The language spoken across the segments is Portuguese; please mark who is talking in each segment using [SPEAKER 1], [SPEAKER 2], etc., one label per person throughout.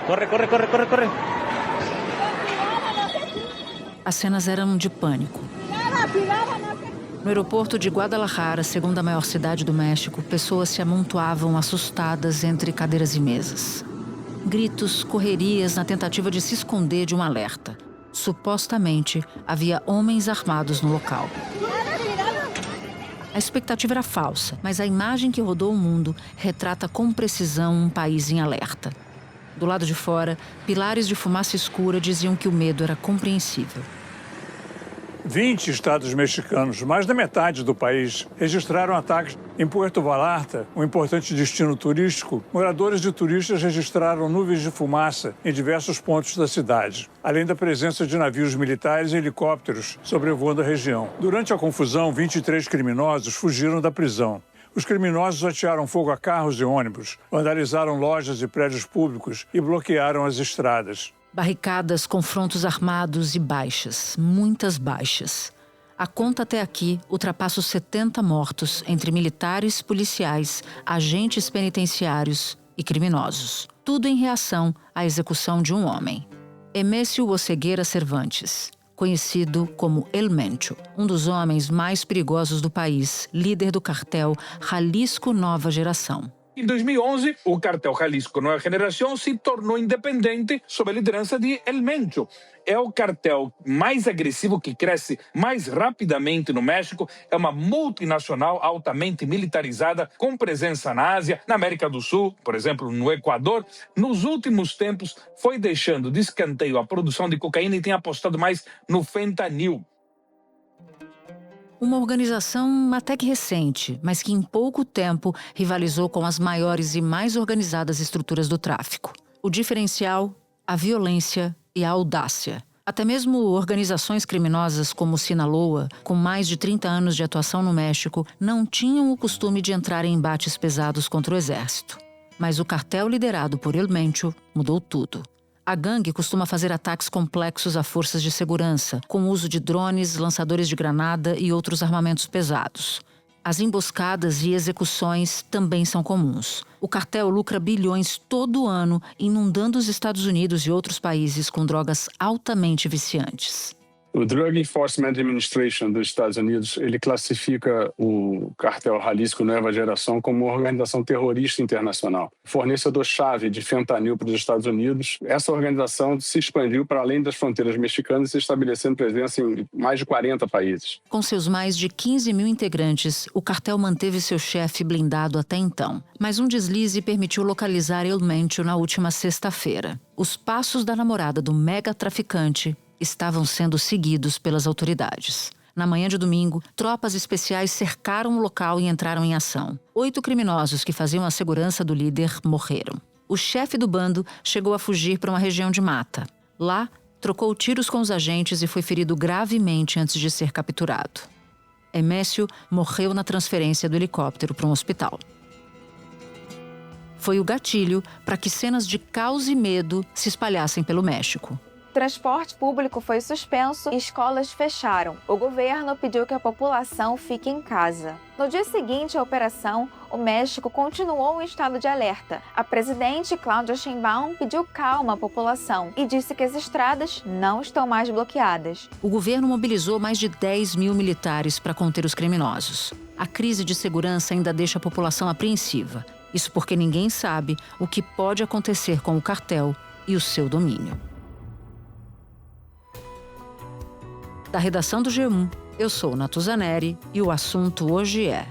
[SPEAKER 1] Corre, corre, corre, corre, corre.
[SPEAKER 2] As cenas eram de pânico. No aeroporto de Guadalajara, segunda maior cidade do México, pessoas se amontoavam assustadas entre cadeiras e mesas. Gritos, correrias na tentativa de se esconder de um alerta. Supostamente, havia homens armados no local. A expectativa era falsa, mas a imagem que rodou o mundo retrata com precisão um país em alerta. Do lado de fora, pilares de fumaça escura diziam que o medo era compreensível.
[SPEAKER 3] 20 estados mexicanos, mais da metade do país, registraram ataques. Em Puerto Vallarta, um importante destino turístico, moradores e turistas registraram nuvens de fumaça em diversos pontos da cidade, além da presença de navios militares e helicópteros sobrevoando a região. Durante a confusão, 23 criminosos fugiram da prisão. Os criminosos atearam fogo a carros e ônibus, vandalizaram lojas e prédios públicos e bloquearam as estradas.
[SPEAKER 2] Barricadas, confrontos armados e baixas, muitas baixas. A conta até aqui ultrapassa os 70 mortos entre militares, policiais, agentes penitenciários e criminosos. Tudo em reação à execução de um homem. Emésio Oseguera Cervantes, conhecido como El Mencho, um dos homens mais perigosos do país, líder do cartel Jalisco Nova Geração.
[SPEAKER 4] Em 2011, o cartel Jalisco Nova Geração se tornou independente sob a liderança de El Mencho. É o cartel mais agressivo que cresce mais rapidamente no México. É uma multinacional altamente militarizada, com presença na Ásia, na América do Sul, por exemplo, no Equador. Nos últimos tempos, foi deixando de escanteio a produção de cocaína e tem apostado mais no fentanil.
[SPEAKER 2] Uma organização até que recente, mas que em pouco tempo rivalizou com as maiores e mais organizadas estruturas do tráfico. O diferencial, a violência e a audácia. Até mesmo organizações criminosas como Sinaloa, com mais de 30 anos de atuação no México, não tinham o costume de entrar em embates pesados contra o exército. Mas o cartel liderado por El Mencho mudou tudo. A gangue costuma fazer ataques complexos a forças de segurança, com o uso de drones, lançadores de granada e outros armamentos pesados. As emboscadas e execuções também são comuns. O cartel lucra bilhões todo ano, inundando os Estados Unidos e outros países com drogas altamente viciantes.
[SPEAKER 5] O Drug Enforcement Administration dos Estados Unidos, ele classifica o cartel Jalisco Nova Geração como uma organização terrorista internacional. Fornecedor-chave de fentanil para os Estados Unidos, essa organização se expandiu para além das fronteiras mexicanas, estabelecendo presença em mais de 40 países.
[SPEAKER 2] Com seus mais de 15 mil integrantes, o cartel manteve seu chefe blindado até então. Mas um deslize permitiu localizar El Mencho na última sexta-feira. Os passos da namorada do mega-traficante estavam sendo seguidos pelas autoridades. Na manhã de domingo, tropas especiais cercaram o local e entraram em ação. 8 criminosos que faziam a segurança do líder morreram. O chefe do bando chegou a fugir para uma região de mata. Lá, trocou tiros com os agentes e foi ferido gravemente antes de ser capturado. Emésio morreu na transferência do helicóptero para um hospital. Foi o gatilho para que cenas de caos e medo se espalhassem pelo México.
[SPEAKER 6] O transporte público foi suspenso e escolas fecharam. O governo pediu que a população fique em casa. No dia seguinte à operação, o México continuou em estado de alerta. A presidente Claudia Sheinbaum pediu calma à população e disse que as estradas não estão mais bloqueadas.
[SPEAKER 2] O governo mobilizou mais de 10 mil militares para conter os criminosos. A crise de segurança ainda deixa a população apreensiva. Isso porque ninguém sabe o que pode acontecer com o cartel e o seu domínio. Da redação do G1, eu sou Natuzaneri e o assunto hoje é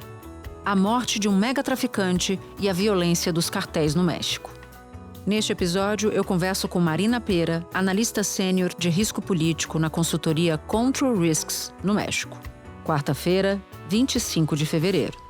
[SPEAKER 2] a morte de um mega-traficante e a violência dos cartéis no México. Neste episódio, eu converso com Marina Pera, analista sênior de risco político na consultoria Control Risks, no México. Quarta-feira, 25 de fevereiro.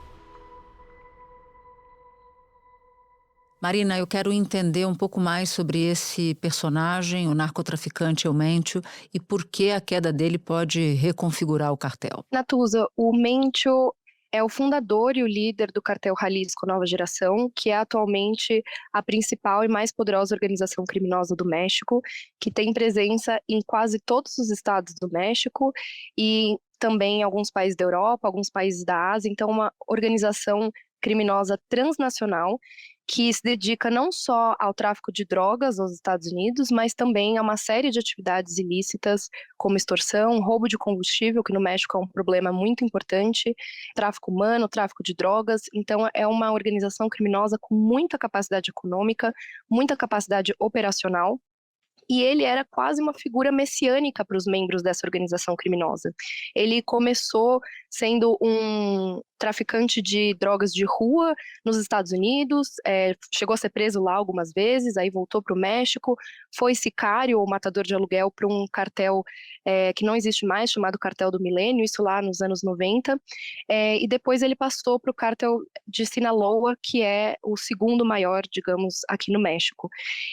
[SPEAKER 2] Marina, eu quero entender um pouco mais sobre esse personagem, o narcotraficante El Mencho, e por que a queda dele pode reconfigurar o cartel.
[SPEAKER 7] Natuza, o Mencho é o fundador e o líder do cartel Jalisco Nova Geração, que é atualmente a principal e mais poderosa organização criminosa do México, que tem presença em quase todos os estados do México e também em alguns países da Europa, alguns países da Ásia. Então, uma organização criminosa transnacional que se dedica não só ao tráfico de drogas aos Estados Unidos, mas também a uma série de atividades ilícitas, como extorsão, roubo de combustível, que no México é um problema muito importante, tráfico humano, tráfico de drogas. Então, é uma organização criminosa com muita capacidade econômica, muita capacidade operacional, e ele era quase uma figura messiânica para os membros dessa organização criminosa. Ele começou sendo um traficante de drogas de rua nos Estados Unidos, chegou a ser preso lá algumas vezes, aí voltou para o México, foi sicário ou matador de aluguel para um cartel que não existe mais, chamado Cartel do Milênio, isso lá nos anos 90, e depois ele passou para o cartel de Sinaloa, que é o segundo maior, digamos, aqui no México.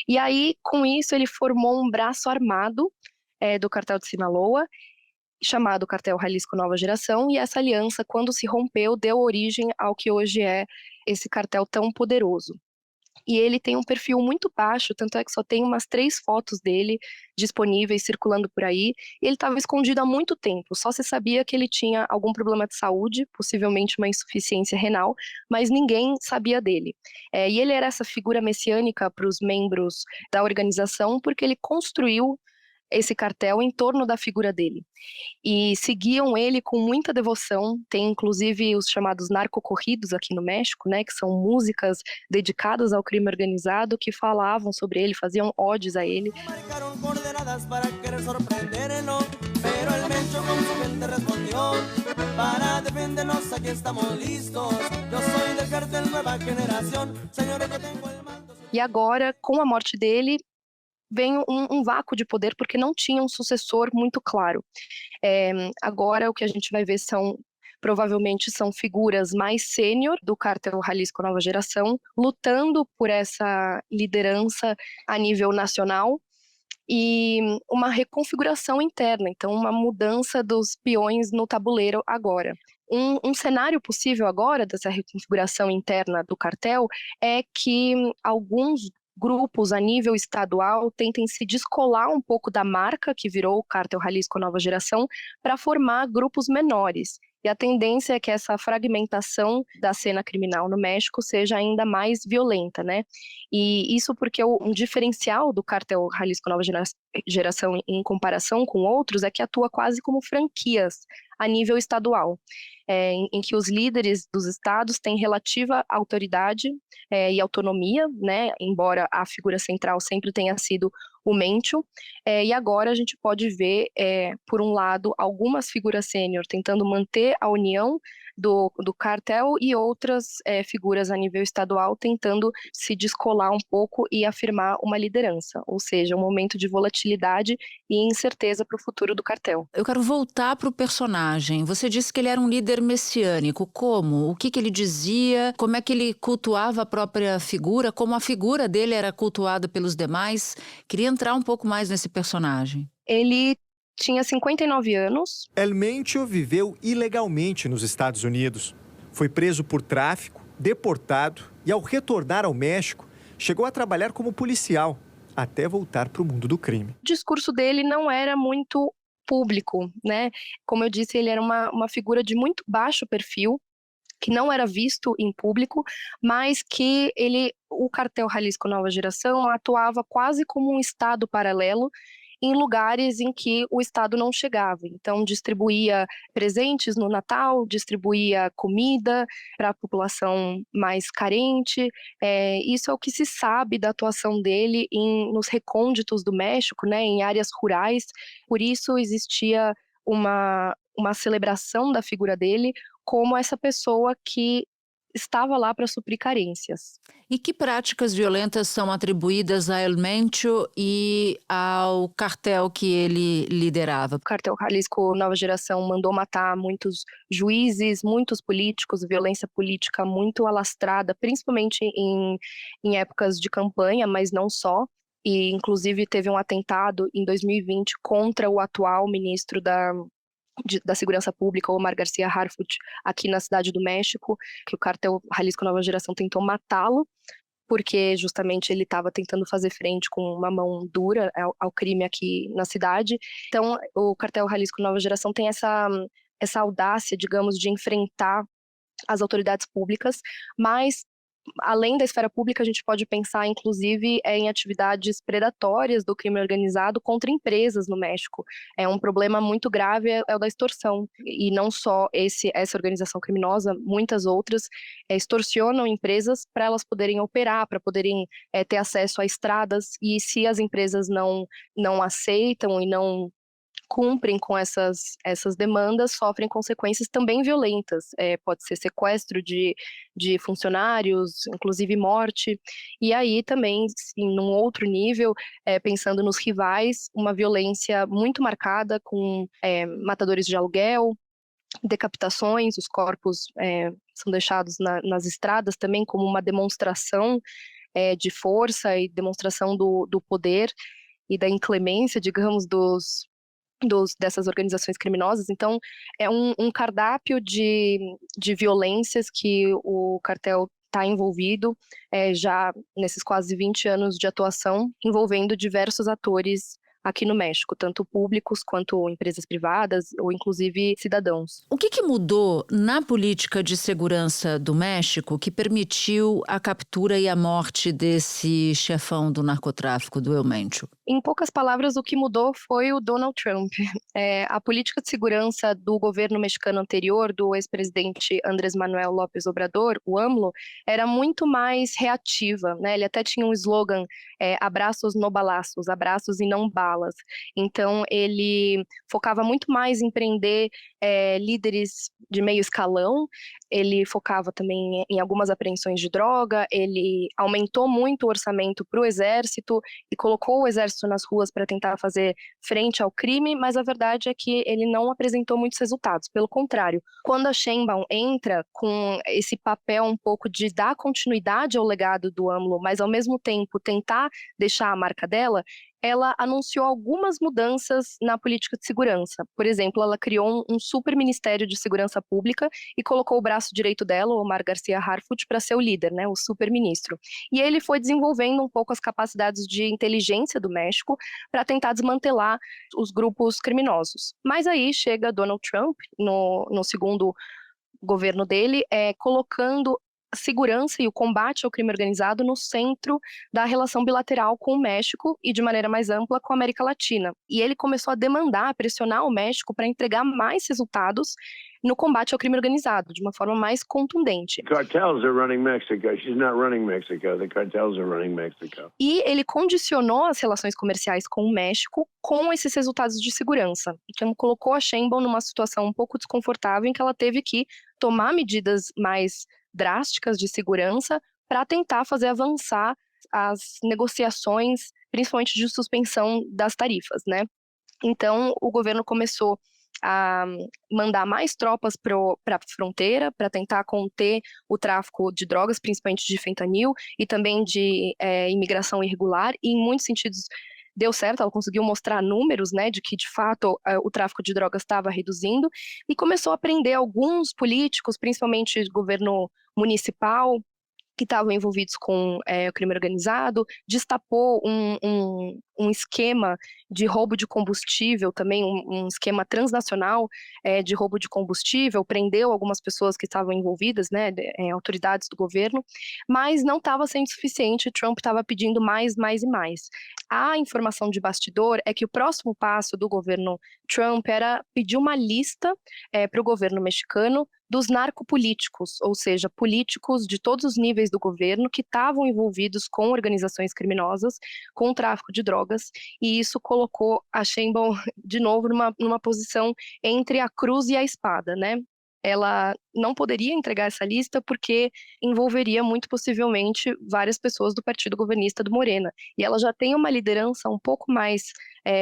[SPEAKER 7] E aí, com isso, ele formou um braço armado do cartel de Sinaloa, chamado Cartel Jalisco Nova Geração, e essa aliança, quando se rompeu, deu origem ao que hoje é esse cartel tão poderoso. E ele tem um perfil muito baixo, tanto é que só tem umas 3 fotos dele disponíveis, circulando por aí, e ele estava escondido há muito tempo, só se sabia que ele tinha algum problema de saúde, possivelmente uma insuficiência renal, mas ninguém sabia dele. E ele era essa figura messiânica para os membros da organização, porque ele construiu esse cartel em torno da figura dele. E seguiam ele com muita devoção, tem inclusive os chamados narcocorridos aqui no México, né, que são músicas dedicadas ao crime organizado, que falavam sobre ele, faziam odes a ele. E agora, com a morte dele, vem um vácuo de poder, porque não tinha um sucessor muito claro. Agora o que a gente vai ver provavelmente são figuras mais sênior do Cártel Jalisco Nova Geração, lutando por essa liderança a nível nacional, e uma reconfiguração interna, então uma mudança dos peões no tabuleiro agora. Um cenário possível agora dessa reconfiguração interna do cartel é que alguns grupos a nível estadual tentem se descolar um pouco da marca que virou o Cártel Jalisco Nova Geração para formar grupos menores. E a tendência é que essa fragmentação da cena criminal no México seja ainda mais violenta, né? E isso porque um diferencial do Cártel Jalisco Nova Geração em comparação com outros é que atua quase como franquias a nível estadual, em que os líderes dos estados têm relativa autoridade e autonomia, né, embora a figura central sempre tenha sido o Mencho, e agora a gente pode ver, por um lado, algumas figuras sênior tentando manter a união do cartel e outras figuras a nível estadual tentando se descolar um pouco e afirmar uma liderança, ou seja, um momento de volatilidade e incerteza para o futuro do cartel.
[SPEAKER 2] Eu quero voltar para o personagem. Você disse que ele era um líder messiânico. Como? O que ele dizia? Como é que ele cultuava a própria figura? Como a figura dele era cultuada pelos demais? Queria entrar um pouco mais nesse personagem.
[SPEAKER 7] Ele tinha 59 anos.
[SPEAKER 1] El Mencho viveu ilegalmente nos Estados Unidos. Foi preso por tráfico, deportado e, ao retornar ao México, chegou a trabalhar como policial, até voltar para o mundo do crime.
[SPEAKER 7] O discurso dele não era muito público, né? Como eu disse, ele era uma figura de muito baixo perfil, que não era visto em público, mas que o Cartel Jalisco Nova Geração atuava quase como um estado paralelo em lugares em que o Estado não chegava. Então, distribuía presentes no Natal, distribuía comida para a população mais carente. Isso é o que se sabe da atuação dele nos recônditos do México, né, em áreas rurais. Por isso, existia uma celebração da figura dele como essa pessoa que estava lá para suprir carências.
[SPEAKER 2] E que práticas violentas são atribuídas a El Mencho e ao cartel que ele liderava?
[SPEAKER 7] O Cartel Jalisco Nova Geração mandou matar muitos juízes, muitos políticos, violência política muito alastrada, principalmente em épocas de campanha, mas não só. E, inclusive, teve um atentado em 2020 contra o atual ministro da Segurança Pública, Omar Garcia Harfuch, aqui na Cidade do México, que o Cartel Jalisco Nova Geração tentou matá-lo, porque justamente ele estava tentando fazer frente com uma mão dura ao crime aqui na cidade. Então, o Cartel Jalisco Nova Geração tem essa audácia, digamos, de enfrentar as autoridades públicas, mas além da esfera pública, a gente pode pensar, inclusive, em atividades predatórias do crime organizado contra empresas no México. É um problema muito grave, é o da extorsão. E não só essa organização criminosa, muitas outras extorsionam empresas para elas poderem operar, para poderem ter acesso a estradas. E se as empresas não aceitam e não cumprem com essas demandas, sofrem consequências também violentas. Pode ser sequestro de funcionários, inclusive morte. E aí também, sim, num outro nível, pensando nos rivais, uma violência muito marcada com matadores de aluguel, decapitações, os corpos são deixados nas estradas também como uma demonstração de força e demonstração do poder e da inclemência, digamos, dessas organizações criminosas. Então, é um cardápio de violências que o cartel está envolvido já nesses quase 20 anos de atuação, envolvendo diversos atores aqui no México, tanto públicos quanto empresas privadas ou inclusive cidadãos.
[SPEAKER 2] O que mudou na política de segurança do México que permitiu a captura e a morte desse chefão do narcotráfico, do El Mencho?
[SPEAKER 7] Em poucas palavras, o que mudou foi o Donald Trump. A política de segurança do governo mexicano anterior, do ex-presidente Andrés Manuel López Obrador, o AMLO, era muito mais reativa, né? Ele até tinha um slogan, abraços no balaços, abraços e não balas. Então, ele focava muito mais em prender líderes de meio escalão, ele focava também em algumas apreensões de droga, ele aumentou muito o orçamento para o exército e colocou o exército nas ruas para tentar fazer frente ao crime, mas a verdade é que ele não apresentou muitos resultados. Pelo contrário, quando a Sheinbaum entra com esse papel um pouco de dar continuidade ao legado do AMLO, mas ao mesmo tempo tentar deixar a marca dela, ela anunciou algumas mudanças na política de segurança. Por exemplo, ela criou um super ministério de segurança pública e colocou o braço direito dela, o Omar Garcia Harfuch, para ser o líder, né, o super ministro. E ele foi desenvolvendo um pouco as capacidades de inteligência do México para tentar desmantelar os grupos criminosos. Mas aí chega Donald Trump, no segundo governo dele, colocando a segurança e o combate ao crime organizado no centro da relação bilateral com o México e, de maneira mais ampla, com a América Latina. E ele começou a demandar, a pressionar o México para entregar mais resultados no combate ao crime organizado, de uma forma mais contundente.
[SPEAKER 8] Cartels are running Mexico. She's not running Mexico. The cartels are running Mexico.
[SPEAKER 7] E ele condicionou as relações comerciais com o México com esses resultados de segurança. Então, colocou a Sheinbaum numa situação um pouco desconfortável em que ela teve que tomar medidas mais drásticas de segurança para tentar fazer avançar as negociações, principalmente de suspensão das tarifas, né? Então, o governo começou a mandar mais tropas para a fronteira para tentar conter o tráfico de drogas, principalmente de fentanil, e também de imigração irregular, e em muitos sentidos deu certo, ela conseguiu mostrar números, né, de que de fato o tráfico de drogas estava reduzindo, e começou a prender alguns políticos, principalmente do governo municipal, que estavam envolvidos com o crime organizado, destapou um esquema de roubo de combustível, também um esquema transnacional de roubo de combustível, prendeu algumas pessoas que estavam envolvidas, né, autoridades do governo, mas não estava sendo suficiente, Trump estava pedindo mais e mais. A informação de bastidor é que o próximo passo do governo Trump era pedir uma lista para o governo mexicano dos narcopolíticos, ou seja, políticos de todos os níveis do governo que estavam envolvidos com organizações criminosas, com o tráfico de drogas, e isso colocou a Sheinbaum de novo numa posição entre a cruz e a espada, né? Ela não poderia entregar essa lista porque envolveria muito possivelmente várias pessoas do partido governista do Morena. E ela já tem uma liderança um pouco mais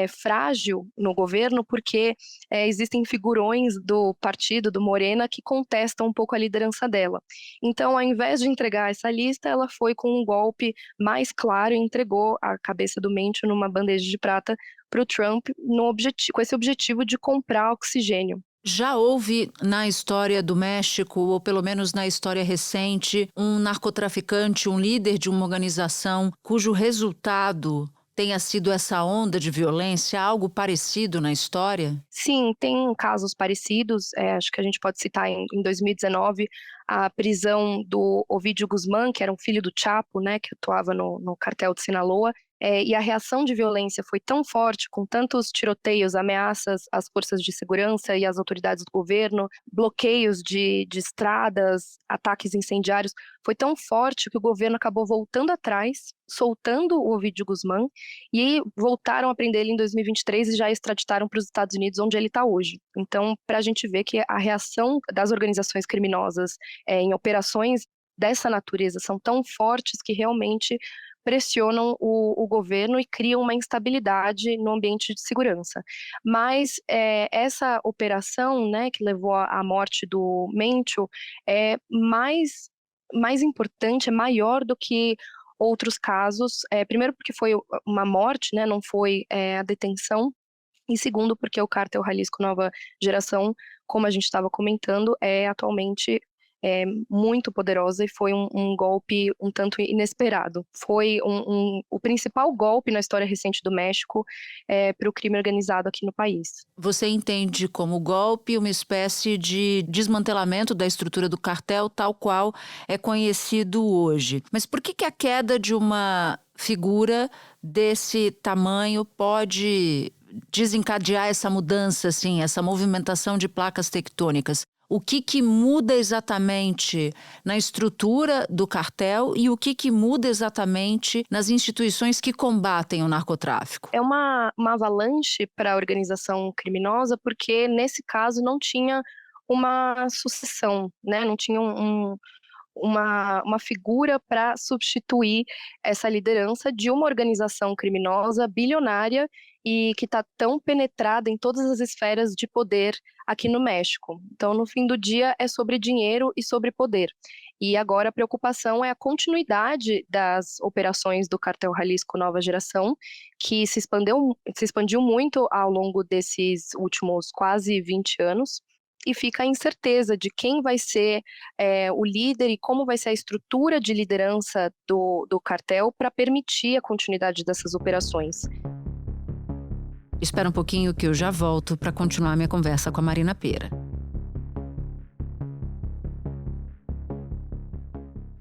[SPEAKER 7] frágil no governo porque existem figurões do partido do Morena que contestam um pouco a liderança dela. Então, ao invés de entregar essa lista, ela foi com um golpe mais claro e entregou a cabeça do Mencho numa bandeja de prata para o Trump com esse objetivo de comprar oxigênio.
[SPEAKER 2] Já houve na história do México, ou pelo menos na história recente, um narcotraficante, um líder de uma organização cujo resultado tenha sido essa onda de violência, algo parecido na história?
[SPEAKER 7] Sim, tem casos parecidos. Acho que a gente pode citar em 2019 a prisão do Ovidio Guzmán, que era um filho do Chapo, né, que atuava no cartel de Sinaloa. E a reação de violência foi tão forte, com tantos tiroteios, ameaças às forças de segurança e às autoridades do governo, bloqueios de estradas, ataques incendiários, foi tão forte que o governo acabou voltando atrás, soltando o Ovidio Guzmán, e voltaram a prender ele em 2023 e já extraditaram para os Estados Unidos, onde ele está hoje. Então, para a gente ver que a reação das organizações criminosas em operações dessa natureza são tão fortes que realmente pressionam o governo e criam uma instabilidade no ambiente de segurança. Mas essa operação, né, que levou à morte do Mencho, é mais importante, é maior do que outros casos. Primeiro porque foi uma morte, né, não foi a detenção, e segundo porque o Cártel Jalisco Nova Geração, como a gente estava comentando, é atualmente muito poderosa e foi um golpe um tanto inesperado. Foi o principal golpe na história recente do México para o crime organizado aqui no país.
[SPEAKER 2] Você entende como golpe uma espécie de desmantelamento da estrutura do cartel, tal qual é conhecido hoje. Mas por que a queda de uma figura desse tamanho pode desencadear essa mudança, assim, essa movimentação de placas tectônicas? O que muda exatamente na estrutura do cartel e o que muda exatamente nas instituições que combatem o narcotráfico?
[SPEAKER 7] É uma avalanche para a organização criminosa, porque nesse caso não tinha uma sucessão, né? Não tinha uma figura para substituir essa liderança de uma organização criminosa bilionária e que está tão penetrada em todas as esferas de poder aqui no México. Então, no fim do dia, é sobre dinheiro e sobre poder. E agora a preocupação é a continuidade das operações do Cártel Jalisco Nova Geração, que se expandiu muito ao longo desses últimos quase 20 anos. E fica a incerteza de quem vai ser o líder e como vai ser a estrutura de liderança do cartel para permitir a continuidade dessas operações.
[SPEAKER 2] Espera um pouquinho que eu já volto para continuar minha conversa com a Marina Pera.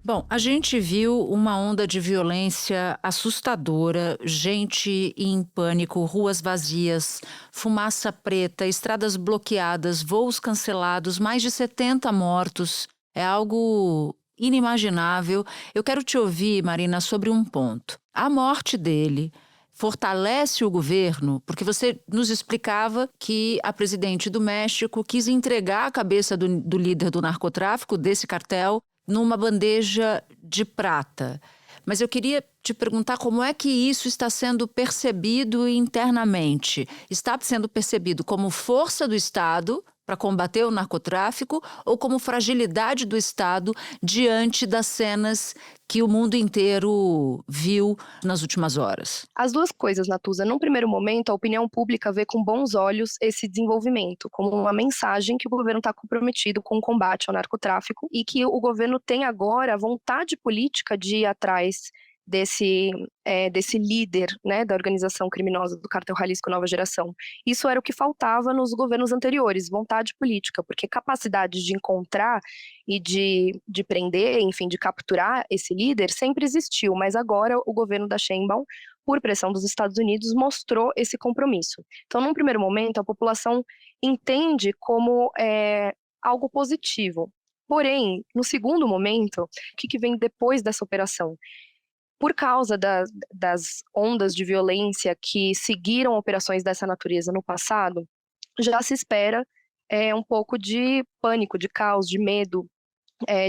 [SPEAKER 2] Bom, a gente viu uma onda de violência assustadora, gente em pânico, ruas vazias, fumaça preta, estradas bloqueadas, voos cancelados, mais de 70 mortos. É algo inimaginável. Eu quero te ouvir, Marina, sobre um ponto. A morte dele fortalece o governo, porque você nos explicava que a presidente do México quis entregar a cabeça do líder do narcotráfico, desse cartel, numa bandeja de prata. Mas eu queria te perguntar como é que isso está sendo percebido internamente. Está sendo percebido como força do Estado para combater o narcotráfico ou como fragilidade do Estado diante das cenas que o mundo inteiro viu nas últimas horas?
[SPEAKER 7] As duas coisas, Natuza. Num primeiro momento, a opinião pública vê com bons olhos esse desenvolvimento, como uma mensagem que o governo está comprometido com o combate ao narcotráfico e que o governo tem agora a vontade política de ir atrás desse líder, né, da organização criminosa do Cártel Jalisco Nova Geração. Isso era o que faltava nos governos anteriores, vontade política, porque capacidade de encontrar e de prender, enfim, de capturar esse líder sempre existiu, mas agora o governo da Sheinbaum, por pressão dos Estados Unidos, mostrou esse compromisso. Então, num primeiro momento, a população entende como algo positivo. Porém, no segundo momento, o que vem depois dessa operação? Por causa das ondas de violência que seguiram operações dessa natureza no passado, já se espera um pouco de pânico, de caos, de medo,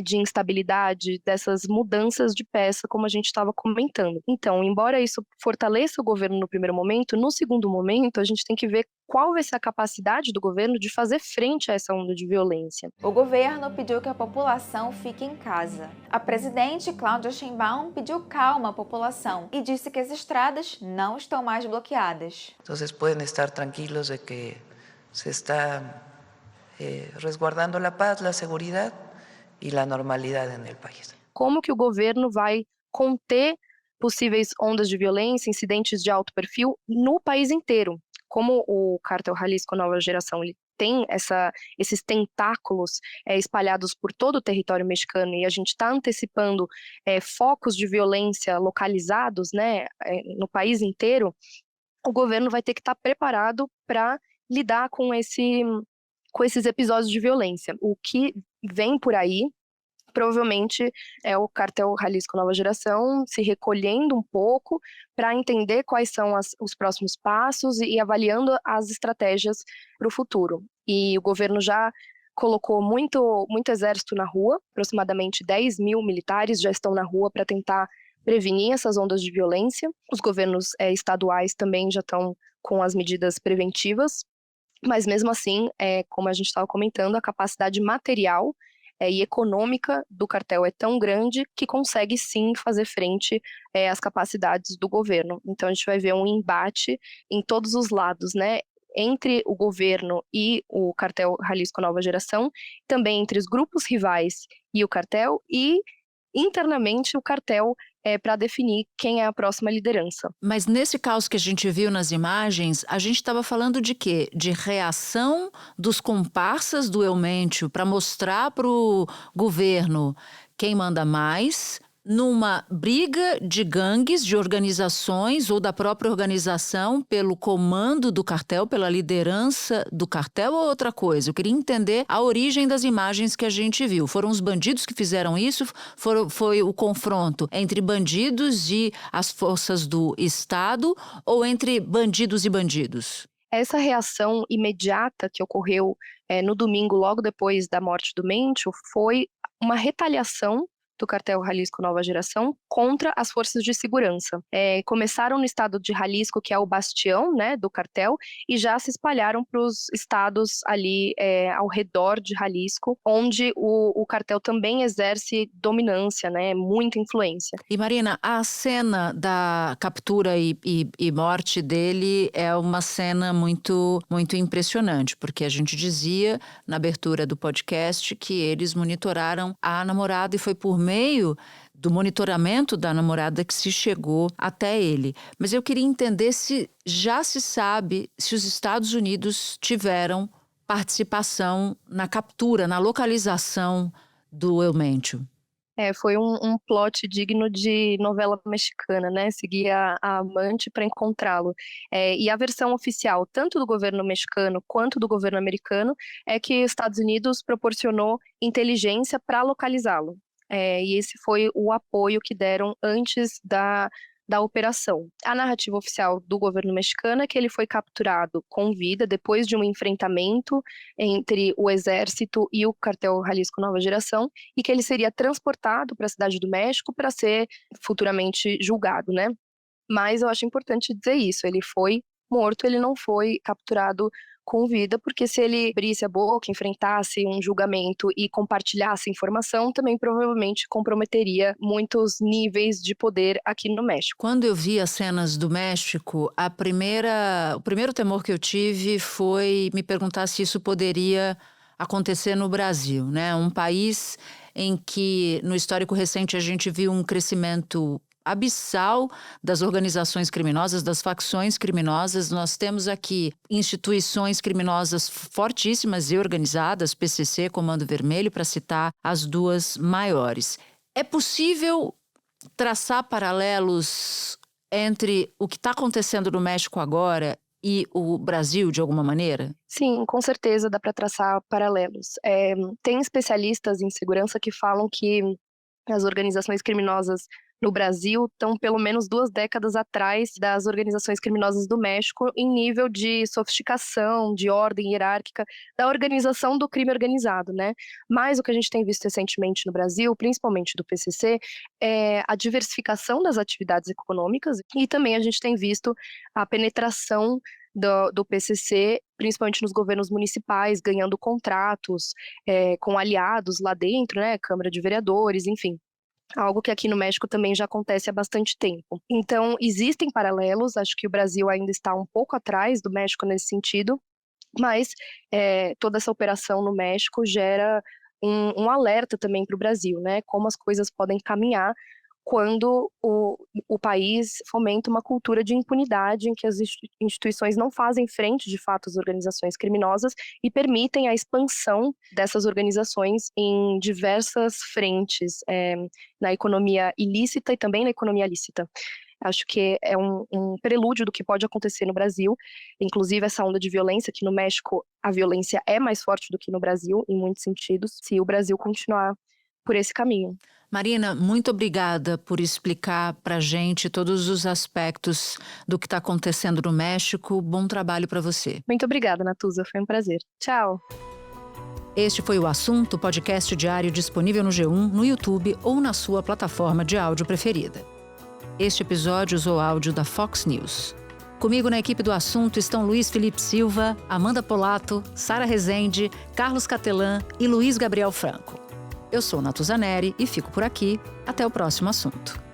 [SPEAKER 7] de instabilidade, dessas mudanças de peça, como a gente estava comentando. Então, embora isso fortaleça o governo no primeiro momento, no segundo momento, a gente tem que ver qual vai ser a capacidade do governo de fazer frente a essa onda de violência.
[SPEAKER 6] O governo pediu que a população fique em casa. A presidente Claudia Sheinbaum pediu calma à população e disse que as estradas não estão mais bloqueadas.
[SPEAKER 9] Então, podem estar tranquilos de que se está resguardando a paz, a segurança e a normalidade no país.
[SPEAKER 7] Como que o governo vai conter possíveis ondas de violência, incidentes de alto perfil no país inteiro. Como o Cártel Jalisco Nova Geração ele tem esses tentáculos espalhados por todo o território mexicano e a gente está antecipando focos de violência localizados, né, no país inteiro, o governo vai ter que estar preparado para lidar com esses episódios de violência. O que vem por aí provavelmente é o Cártel Jalisco Nova Geração se recolhendo um pouco para entender quais são os próximos passos e avaliando as estratégias para o futuro. E o governo já colocou muito exército na rua, aproximadamente 10 mil militares já estão na rua para tentar prevenir essas ondas de violência. Os governos estaduais também já estão com as medidas preventivas, mas mesmo assim, como a gente estava comentando, a capacidade material e econômica do cartel é tão grande que consegue sim fazer frente às capacidades do governo. Então a gente vai ver um embate em todos os lados, né? Entre o governo e o Cártel Jalisco Nova Geração, também entre os grupos rivais e o cartel, e internamente o cartel para definir quem é a próxima liderança.
[SPEAKER 2] Mas nesse caos que a gente viu nas imagens, a gente estava falando de quê? De reação dos comparsas do Eumêntio para mostrar para o governo quem manda mais, numa briga de gangues, de organizações ou da própria organização pelo comando do cartel, pela liderança do cartel ou outra coisa? Eu queria entender a origem das imagens que a gente viu. Foram os bandidos que fizeram isso? Foi o confronto entre bandidos e as forças do Estado ou entre bandidos e bandidos?
[SPEAKER 7] Essa reação imediata que ocorreu no domingo, logo depois da morte do Mencho, foi uma retaliação do Cártel Jalisco Nova Geração contra as forças de segurança. Começaram no estado de Jalisco, que é o bastião, né, do cartel, e já se espalharam para os estados ali ao redor de Jalisco, onde o cartel também exerce dominância, né, muita influência.
[SPEAKER 2] E Marina, a cena da captura e morte dele é uma cena muito, muito impressionante, porque a gente dizia na abertura do podcast que eles monitoraram a namorada e foi por meio do monitoramento da namorada que se chegou até ele. Mas eu queria entender se já se sabe se os Estados Unidos tiveram participação na captura, na localização do Eumêntio.
[SPEAKER 7] Foi um plot digno de novela mexicana, né? Seguir a amante para encontrá-lo. E a versão oficial, tanto do governo mexicano quanto do governo americano, é que os Estados Unidos proporcionou inteligência para localizá-lo. E esse foi o apoio que deram antes da operação. A narrativa oficial do governo mexicano é que ele foi capturado com vida depois de um enfrentamento entre o exército e o Cártel Jalisco Nova Geração e que ele seria transportado para a cidade do México para ser futuramente julgado, né? Mas eu acho importante dizer isso, ele foi morto, ele não foi capturado com vida, porque se ele abrisse a boca, enfrentasse um julgamento e compartilhasse informação, também provavelmente comprometeria muitos níveis de poder aqui no México.
[SPEAKER 2] Quando eu vi as cenas do México, o primeiro temor que eu tive foi me perguntar se isso poderia acontecer no Brasil, né? Um país em que, no histórico recente, a gente viu um crescimento abissal das organizações criminosas, das facções criminosas. Nós temos aqui instituições criminosas fortíssimas e organizadas, PCC, Comando Vermelho, para citar as duas maiores. É possível traçar paralelos entre o que está acontecendo no México agora e o Brasil, de alguma maneira?
[SPEAKER 7] Sim, com certeza dá para traçar paralelos. Tem especialistas em segurança que falam que as organizações criminosas no Brasil estão pelo menos 2 décadas atrás das organizações criminosas do México em nível de sofisticação, de ordem hierárquica, da organização do crime organizado, né? Mas o que a gente tem visto recentemente no Brasil, principalmente do PCC, é a diversificação das atividades econômicas e também a gente tem visto a penetração do PCC, principalmente nos governos municipais, ganhando contratos com aliados lá dentro, né? Câmara de Vereadores, enfim. Algo que aqui no México também já acontece há bastante tempo. Então, existem paralelos, acho que o Brasil ainda está um pouco atrás do México nesse sentido, mas toda essa operação no México gera um alerta também para o Brasil, né? Como as coisas podem caminhar quando o país fomenta uma cultura de impunidade em que as instituições não fazem frente, de fato, às organizações criminosas e permitem a expansão dessas organizações em diversas frentes, na economia ilícita e também na economia lícita. Acho que é um prelúdio do que pode acontecer no Brasil, inclusive essa onda de violência, que no México a violência é mais forte do que no Brasil, em muitos sentidos, se o Brasil continuar por esse caminho.
[SPEAKER 2] Marina, muito obrigada por explicar para a gente todos os aspectos do que está acontecendo no México. Bom trabalho para você.
[SPEAKER 7] Muito obrigada, Natuza. Foi um prazer. Tchau.
[SPEAKER 2] Este foi o Assunto, podcast diário disponível no G1, no YouTube ou na sua plataforma de áudio preferida. Este episódio usou áudio da Fox News. Comigo na equipe do Assunto estão Luiz Felipe Silva, Amanda Polato, Sara Rezende, Carlos Catelan e Luiz Gabriel Franco. Eu sou Natuza Neri e fico por aqui. Até o próximo assunto.